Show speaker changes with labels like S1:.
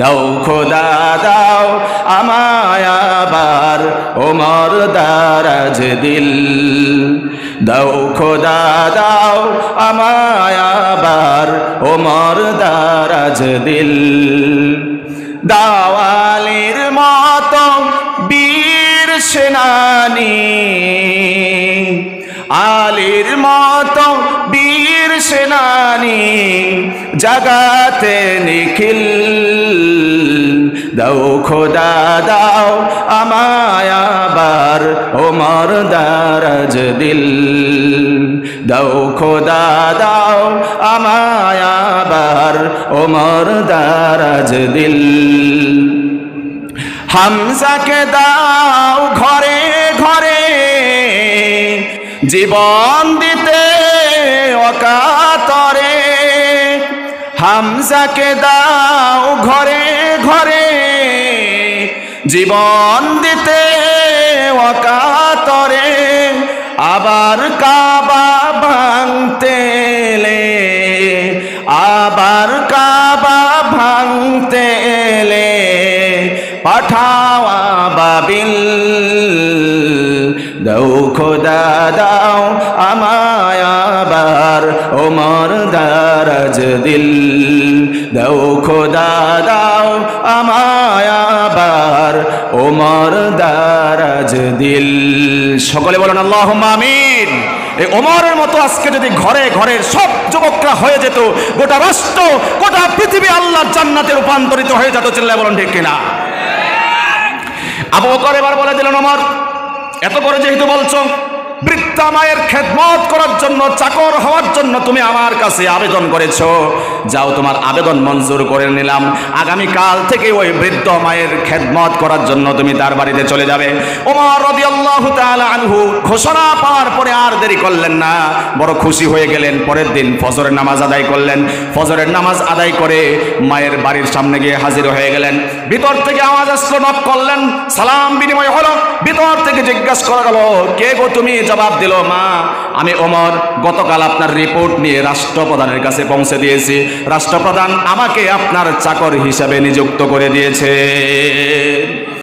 S1: দাও খোদা দাও আমায় আবার ওমর দারাজ দিল, দাও খোদা দাও আমায় আবার ওমর দারাজ দিল। দাও আলীর মতো বীর সেনানী, আলীর মতো বীর সেনানী জাগাতে নিখিল, দাও খোদা দাও আমায় আবার ওমর দারাজ দিল, দাও খোদা দাও আমায় আবার ওমর দারাজ দিল। হামজাকে দাও ঘরে ঘরে জীবন দিতে অকাতরে, হামজাকে দাও ঘরে ঘরে জীবন দিতে অকাতরে, আবার কাবা ভাঙতে এলে, আবার কাবা ভাঙতে এলে পাঠাও আবাবিল, দাও খোদা দাও আমায় আবার ওমর দারাজ দিল, দাও খোদা দাও আমায় আবার ওমর দারাজ দিল। সকলে বলেন আল্লাহুম্মা আমিন। এই ওমরের মতো আজকে যদি ঘরে ঘরে সব যুবকরা হয়ে যেত, গোটা রাষ্ট্র গোটা পৃথিবী আল্লাহর জান্নাতে রূপান্তরিত হয়ে যেত। চিল্লায় বলেন ঠিক কিনা? আবু বকর এবার বলে দিলেন, ওমর এত করে যেহেতু বলছো, বৃদ্ধা মায়ের খেদমত করার জন্য, চাকর হওয়ার জন্য তুমি আমার কাছে আবেদন করেছো, যাও তোমার আবেদন মঞ্জুর করে নিলাম, আগামীকাল থেকে ওই বৃদ্ধ মায়ের খেদমত করার জন্য তুমি তার বাড়িতে চলে যাবে। ওমর রাদিয়াল্লাহু তাআলা আনহু ঘোষণা পাওয়ার পরে আর দেরি করলেন না, বড় খুশি হয়ে গেলেন। পরের দিন ফজরের নামাজ আদায় করলেন, ফজরের নামাজ আদায় করে মায়ের বাড়ির সামনে গিয়ে হাজির হয়ে গেলেন। ভিতর থেকে আওয়াজ আসলো, নক করলেন, সালাম বিনিময় হলো। ভিতর থেকে জিজ্ঞাসা করা গেল, কে গো তুমি? জবাব দিল, মা আমি ওমর, গতকাল আপনার রিপোর্ট নিয়ে রাষ্ট্রপ্রধানের কাছে পৌঁছে দিয়েছি, রাষ্ট্রপ্রধান আমাকে আপনার চাকর হিসাবে নিযুক্ত করে দিয়েছে।